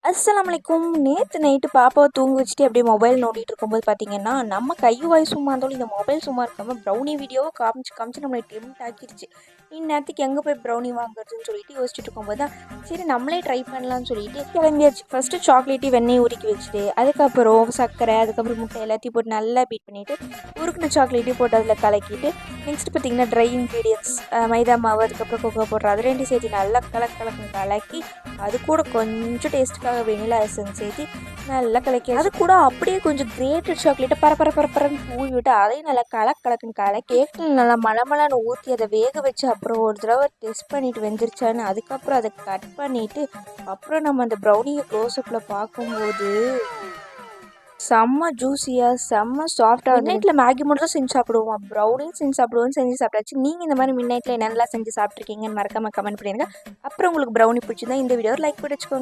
அஸ்ஸலாமலைக்கும். நேற்று நைட்டு பாப்பாவை தூங்க வச்சுட்டு அப்படியே மொபைல் நோண்டிட்டு இருக்கும்போது பார்த்தீங்கன்னா, நம்ம கை வாய் சும்மா இருந்தாலும் இந்த மொபைல் சும்மா இருக்காமல் ப்ரௌனி வீடியோவை காமிச்சு காமிச்சு நம்மளை டெம்ட் ஆக்கிடுச்சு. இந்நேரத்துக்கு எங்கே போய் ப்ரௌனி வாங்குறதுன்னு சொல்லிட்டு யோசிச்சுட்டு இருக்கும்போது தான் சரி நம்மளே ட்ரை பண்ணலான்னு சொல்லிட்டு கிளம்பியாச்சு. ஃபஸ்ட்டு சாக்லேட்டி வெண்ணெய் உருக்கி வச்சுட்டு அதுக்கப்புறம் சர்க்கரை அதுக்கப்புறம் முட்டை எல்லாத்தையும் போட்டு நல்லா பீட் பண்ணிவிட்டு உருக்குன சாக்லேட்டையும் போட்டு அதில் கலக்கிட்டு நெக்ஸ்ட் பார்த்திங்கன்னா ட்ரை இன்க்ரீடியன்ட்ஸ் மைதா மாவு அதுக்கப்புறம் கொக்கோ பவுடர் அது ரெண்டு சேர்த்து நல்லா கலக்கி அது கூட கொஞ்சம் டேஸ்ட்டுக்காக வெனிலா எசன்ஸ் சேர்த்து நல்லா கலக்கி அது கூட அப்படியே கொஞ்சம் கிரேட்டட் சாக்லேட்டை பரப்பரன்னு தூவி விட்டு அதையும் நல்லா கலக்குன்னு கேக்கில் நல்லா மலமலான்னு ஊற்றி அதை வேக வச்சு அப்புறம் ஒரு தடவை டெஸ்ட் பண்ணிவிட்டு வெந்துருச்சான்னு அதுக்கப்புறம் அதை கட் பண்ணிவிட்டு அப்புறம் நம்ம அந்த ப்ரௌனியை க்ளோஸ்அப்பில் பார்க்கும்போது செம்ம ஜூஸியாக செம்ம சாஃப்டாக மிட் நைட்டில் மேகி மட்டும் தான் செஞ்சு சாப்பிடுவோம். ப்ரௌனியும் செஞ்சு சாப்பிட்டாச்சு. நீங்கள் இந்த மாதிரி மிட் நைட்டில் என்னென்னலாம் செஞ்சு சாப்பிட்ருக்கீங்கன்னு மறக்காமல் கமெண்ட் பண்ணிடுங்க. அப்புறம் உங்களுக்கு ப்ரௌனி பிடிச்சிருந்தா இந்த வீடியோவை லைக் பண்ணி வச்சுக்கோங்க.